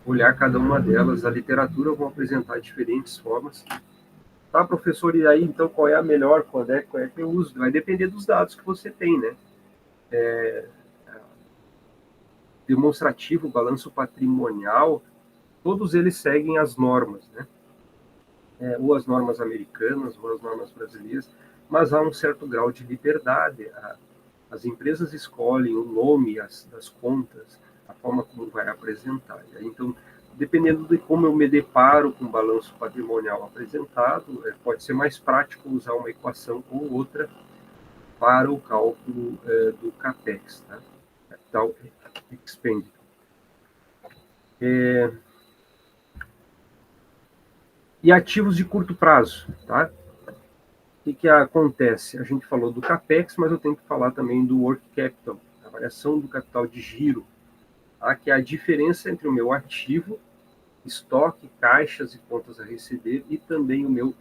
olhar cada uma delas. A literatura vão apresentar diferentes formas. Tá, professor, e aí, então, qual é a melhor? Qual é que eu uso? Vai depender dos dados que você tem, né? Demonstrativo, balanço patrimonial, todos eles seguem as normas, né? ou as normas americanas, ou as normas brasileiras, mas há um certo grau de liberdade. As empresas escolhem o nome das contas, a forma como vai apresentar. Então, dependendo de como eu me deparo com o balanço patrimonial apresentado, pode ser mais prático usar uma equação ou outra para o cálculo do CAPEX, tá? Capital Expenditure. E ativos de curto prazo, tá? O que acontece? A gente falou do CAPEX, mas eu tenho que falar também do Working Capital, a variação do capital de giro, tá? Que é a diferença entre o meu ativo, estoque, caixas e contas a receber, e também o meu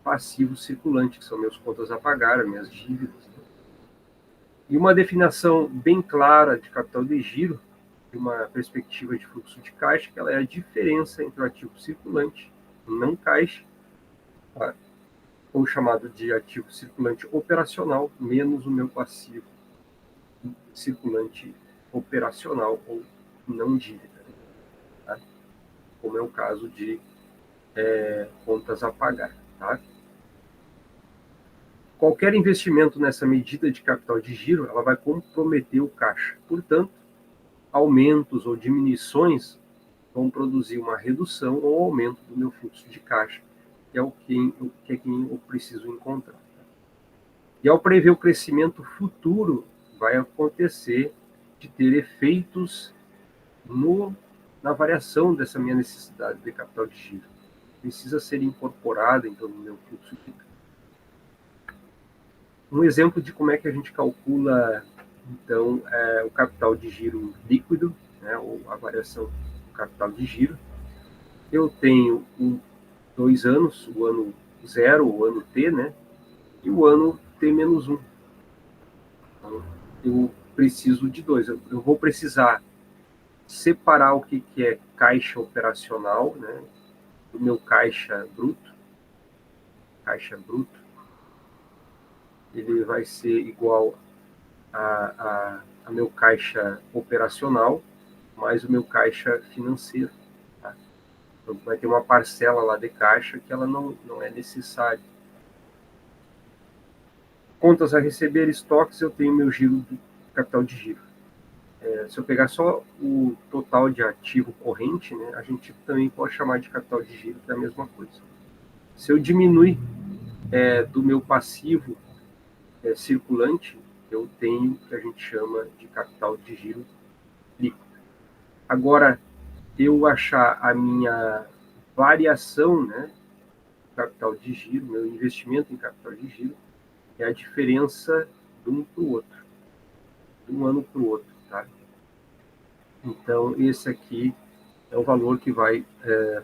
passivo circulante, que são meus contas a pagar, minhas dívidas. E uma definição bem clara de capital de giro, de uma perspectiva de fluxo de caixa, que ela é a diferença entre o ativo circulante, não caixa, tá? Ou chamado de ativo circulante operacional, menos o meu passivo circulante operacional ou não dívida, tá? Como é o caso de contas a pagar, tá? Qualquer investimento nessa medida de capital de giro, ela vai comprometer o caixa. Portanto, aumentos ou diminuições vão produzir uma redução ou aumento do meu fluxo de caixa, que é quem eu preciso encontrar. E ao prever o crescimento futuro, vai acontecer de ter efeitos na variação dessa minha necessidade de capital de giro. Precisa ser incorporada, então, no meu fluxo de caixa. Um exemplo de como é que a gente calcula, então, o capital de giro líquido, né, ou a variação do capital de giro. Eu tenho 2 anos, o ano 0, o ano T, né, e o ano T-1. Então, eu preciso de 2. Eu vou precisar separar o que é caixa operacional, né, do meu caixa bruto. Caixa bruto, ele vai ser igual a meu caixa operacional mais o meu caixa financeiro. Tá? Então, vai ter uma parcela lá de caixa que ela não é necessária. Contas a receber, estoques, eu tenho meu giro do capital de giro. Se eu pegar só o total de ativo corrente, né, a gente também pode chamar de capital de giro, que é a mesma coisa. Se eu diminuir do meu passivo circulante, eu tenho o que a gente chama de capital de giro líquido. Agora, eu achar a minha variação, né, capital de giro, meu investimento em capital de giro, é a diferença de um para o outro, de um ano para o outro, tá? Então, esse aqui é o valor que vai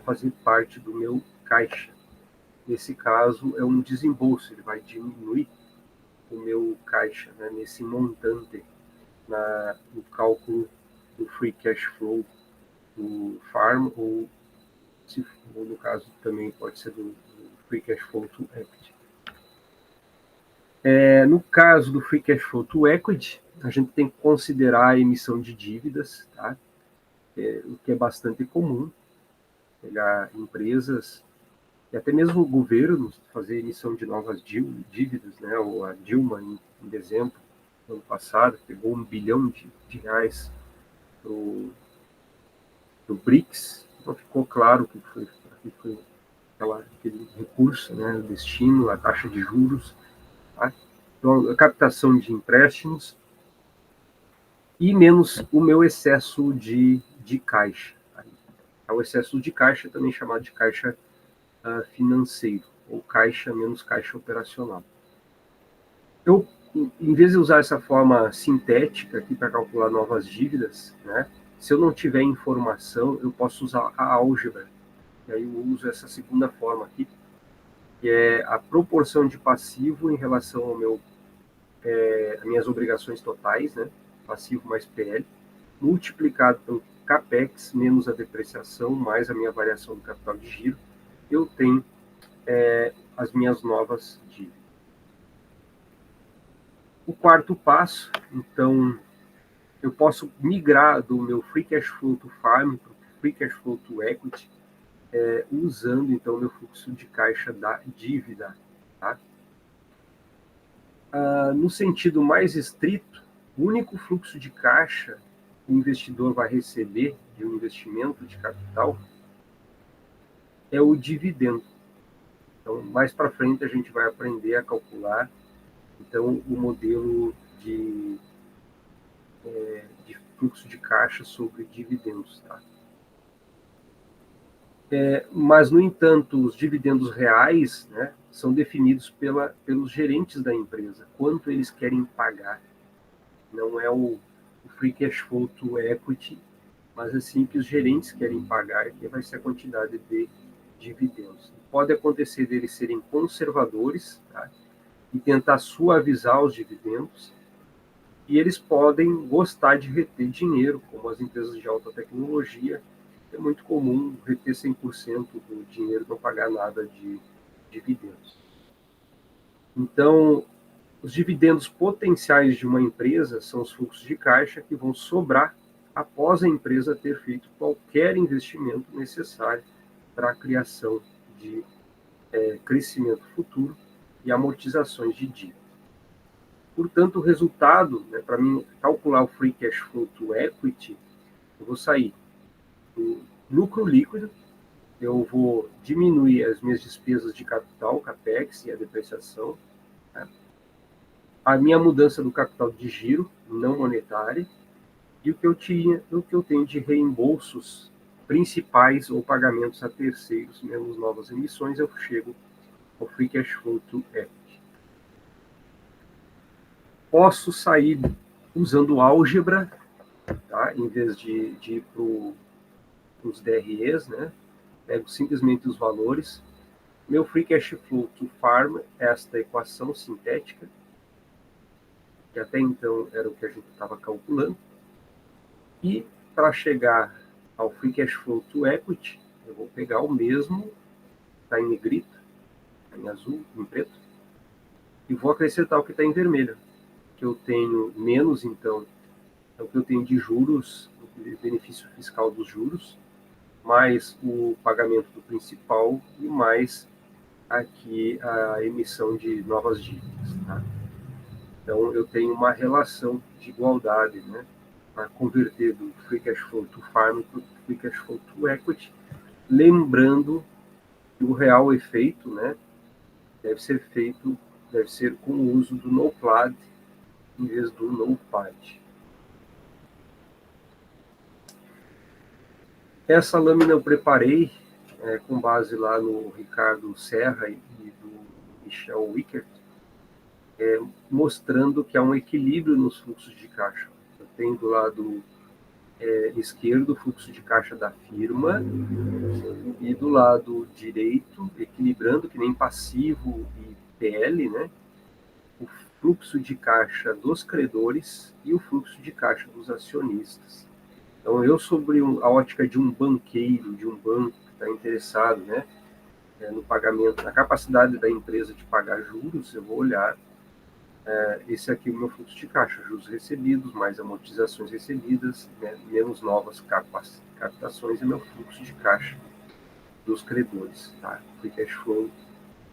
fazer parte do meu caixa. Nesse caso, é um desembolso, ele vai diminuir o meu caixa, né, nesse montante, no cálculo do free cash flow do farm, ou no caso também pode ser do free cash flow to equity. No caso do free cash flow to equity, a gente tem que considerar a emissão de dívidas, tá? O que é bastante comum, pegar empresas e até mesmo o governo fazer emissão de novas dívidas, né? Ou a Dilma, em dezembro do ano passado, pegou R$1 bilhão do BRICS, então ficou claro que foi aquele recurso, né? O destino, a taxa de juros, tá? Então, a captação de empréstimos e menos o meu excesso de caixa. O excesso de caixa, também chamado de caixa financeiro, ou caixa menos caixa operacional. Eu, em vez de usar essa forma sintética aqui para calcular novas dívidas, né, se eu não tiver informação, eu posso usar a álgebra. E aí eu uso essa segunda forma aqui, que é a proporção de passivo em relação ao às minhas obrigações totais, né, passivo mais PL, multiplicado pelo CAPEX menos a depreciação mais a minha variação do capital de giro, eu tenho as minhas novas dívidas. O quarto passo, então, eu posso migrar do meu free cash flow to farm para o free cash flow to equity, usando, então, meu fluxo de caixa da dívida. Tá? No sentido mais estrito, o único fluxo de caixa que o investidor vai receber de um investimento de capital é o dividendo. Então, mais para frente, a gente vai aprender a calcular então, o modelo de fluxo de caixa sobre dividendos. Tá? Mas, no entanto, os dividendos reais, né, são definidos pelos gerentes da empresa, quanto eles querem pagar. Não é o free cash flow to equity, mas assim que os gerentes querem pagar, que vai ser a quantidade de dividendos. Pode acontecer deles serem conservadores, tá, e tentar suavizar os dividendos, e eles podem gostar de reter dinheiro, como as empresas de alta tecnologia. É muito comum reter 100% do dinheiro, não pagar nada de dividendos. Então, os dividendos potenciais de uma empresa são os fluxos de caixa que vão sobrar após a empresa ter feito qualquer investimento necessário para a criação de crescimento futuro e amortizações de dívida. Portanto, o resultado, né, para mim calcular o free cash flow to equity, eu vou sair do lucro líquido, eu vou diminuir as minhas despesas de capital, capex e a depreciação, né, a minha mudança do capital de giro não monetária e o que eu tenho de reembolsos principais ou pagamentos a terceiros, menos novas emissões, eu chego ao free cash flow to equity. Posso sair usando álgebra, tá? Em vez de ir para os DREs, né? Pego simplesmente os valores. Meu free cash flow to farm é esta equação sintética, que até então era o que a gente estava calculando. E para chegar ao free cash flow to equity, eu vou pegar o mesmo, está em negrito, está em azul, em preto, e vou acrescentar o que está em vermelho, que eu tenho menos, então, é o que eu tenho de juros, o benefício fiscal dos juros, mais o pagamento do principal e mais aqui a emissão de novas dívidas. Tá? Então, eu tenho uma relação de igualdade, né, para converter do free cash flow to farm para o free cash flow to equity, lembrando que o real efeito, né, deve ser com o uso do NOPLAD em vez do NOPAD. Essa lâmina eu preparei com base lá no Ricardo Serra e do Michel Wickert, mostrando que há um equilíbrio nos fluxos de caixa. Eu tenho do lado esquerdo o fluxo de caixa da firma e do lado direito, equilibrando, que nem passivo e PL, né, o fluxo de caixa dos credores e o fluxo de caixa dos acionistas. Então, eu, sobre a ótica de um banqueiro, de um banco que está interessado, né, no pagamento, na capacidade da empresa de pagar juros, eu vou olhar esse aqui é o meu fluxo de caixa, juros recebidos, mais amortizações recebidas, né, menos novas captações e meu fluxo de caixa dos credores, tá? Free cash flow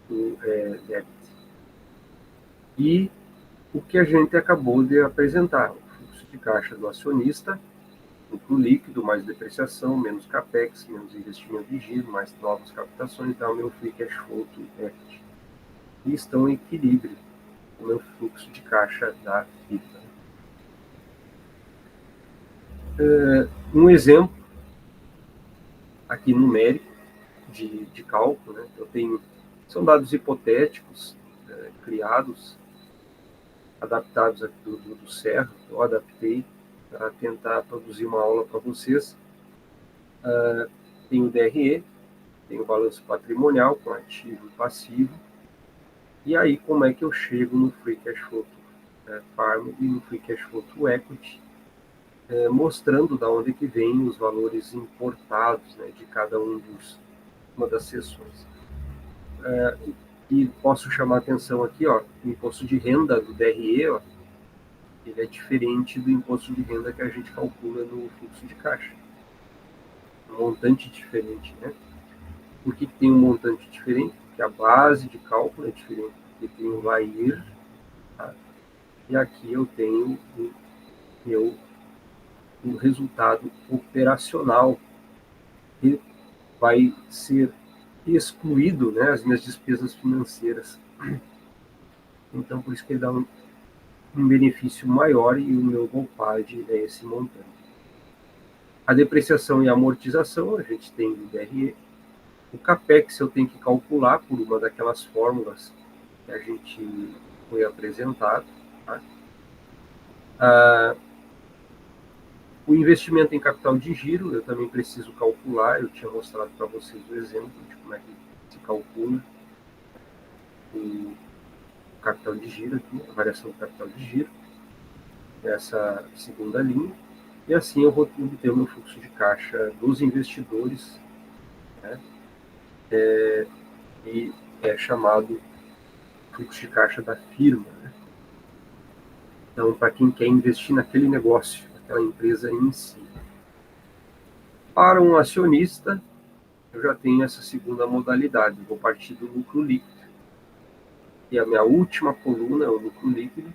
do débito. E o que a gente acabou de apresentar, o fluxo de caixa do acionista, lucro líquido, mais depreciação, menos capex, menos investimento de giro, mais novas captações, dá o meu free cash flow to equity. E estão em equilíbrio o meu fluxo de caixa da firma. Um exemplo aqui numérico de cálculo, né? Eu tenho, são dados hipotéticos criados, adaptados aqui do Serra, eu adaptei para tentar produzir uma aula para vocês. Tem o DRE, tem o balanço patrimonial com ativo e passivo, e aí como é que eu chego no free cash flow to farm e no free cash flow to equity, mostrando da onde que vem os valores importados, né, de cada uma das seções. E posso chamar a atenção aqui, ó, o imposto de renda do DRE, ó, ele é diferente do imposto de renda que a gente calcula no fluxo de caixa. Um montante diferente, né? Por que tem um montante diferente? Porque a base de cálculo é diferente. Aqui tem o LAIR, tá? E aqui eu tenho o resultado operacional, que vai ser excluído, né, as minhas despesas financeiras. Então, por isso que ele dá um benefício maior e o meu GOPAD é esse montante. A depreciação e amortização, a gente tem o DRE. O CAPEX eu tenho que calcular por uma daquelas fórmulas que a gente foi apresentado. Tá? O investimento em capital de giro, eu também preciso calcular. Eu tinha mostrado para vocês o exemplo de como é que se calcula o capital de giro aqui, a variação do capital de giro, essa segunda linha. E assim eu vou obter o meu fluxo de caixa dos investidores, né? E é chamado fluxo de caixa da firma, né? Então, para quem quer investir naquele negócio, naquela empresa em si. Para um acionista, eu já tenho essa segunda modalidade, vou partir do lucro líquido. E a minha última coluna é o lucro líquido.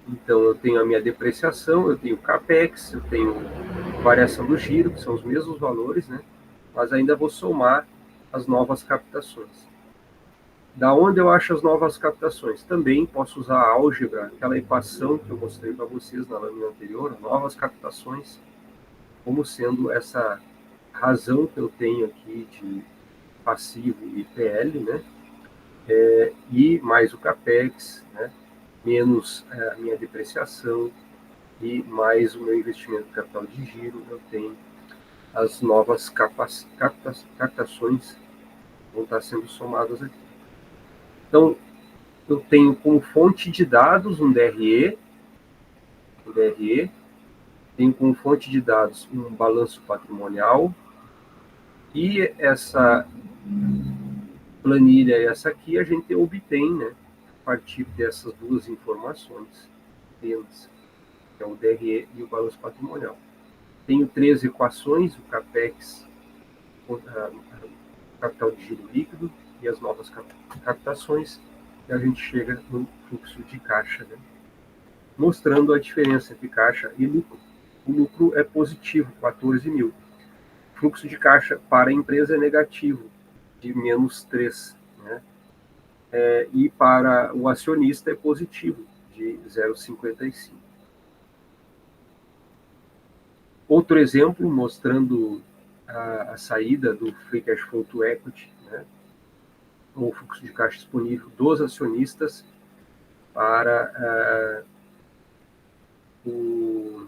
Então, eu tenho a minha depreciação, eu tenho CAPEX, eu tenho variação do giro, que são os mesmos valores, né? Mas ainda vou somar as novas captações. Da onde eu acho as novas captações? Também posso usar a álgebra, aquela equação que eu mostrei para vocês na lâmina anterior, novas captações, como sendo essa razão que eu tenho aqui de passivo e PL, né? E mais o CAPEX, né? Menos a minha depreciação e mais o meu investimento em capital de giro, eu tenho as novas captações vão estar sendo somadas aqui. Então, eu tenho como fonte de dados um DRE, tenho como fonte de dados um balanço patrimonial, e essa planilha, essa aqui, a gente obtém, né, a partir dessas duas informações apenas, que é o DRE e o balanço patrimonial. Tenho 3 equações, o CAPEX, o capital de giro líquido e as novas captações, e a gente chega no fluxo de caixa, né, mostrando a diferença entre caixa e lucro. O lucro é positivo, 14 mil. Fluxo de caixa para a empresa é negativo, de menos 3. Né? E para o acionista é positivo, de 0,55. Outro exemplo mostrando a saída do Free Cash Flow to Equity, né? O fluxo de caixa disponível dos acionistas para o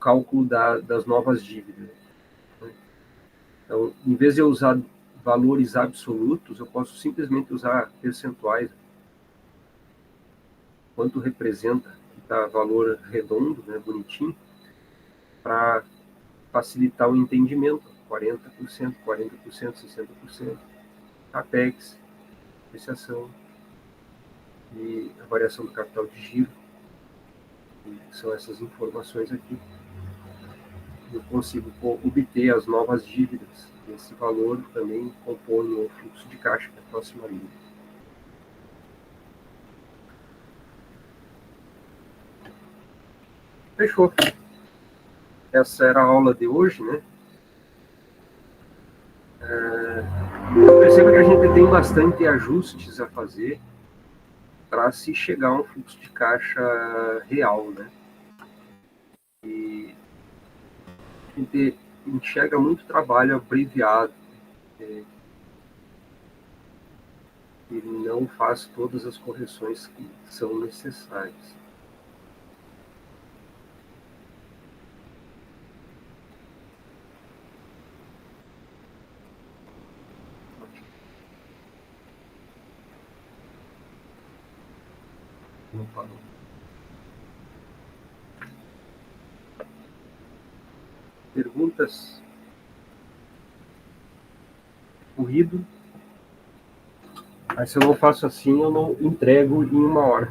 cálculo das novas dívidas. Então, em vez de eu usar valores absolutos, eu posso simplesmente usar percentuais. Quanto representa, tá, valor redondo, né, bonitinho, para facilitar o entendimento. 40%, 40%, 60%, CAPEX, depreciação e a variação do capital de giro. E são essas informações aqui. Eu consigo obter as novas dívidas. Esse valor também compõe o fluxo de caixa, que é a próxima linha. Fechou. Essa era a aula de hoje, né? Eu percebo que a gente tem bastante ajustes a fazer para se chegar a um fluxo de caixa real, né? E a gente enxerga muito trabalho abreviado, né? E não faz todas as correções que são necessárias. Não parou. Perguntas? Corrido? Mas se eu não faço assim, eu não entrego em 1 hora.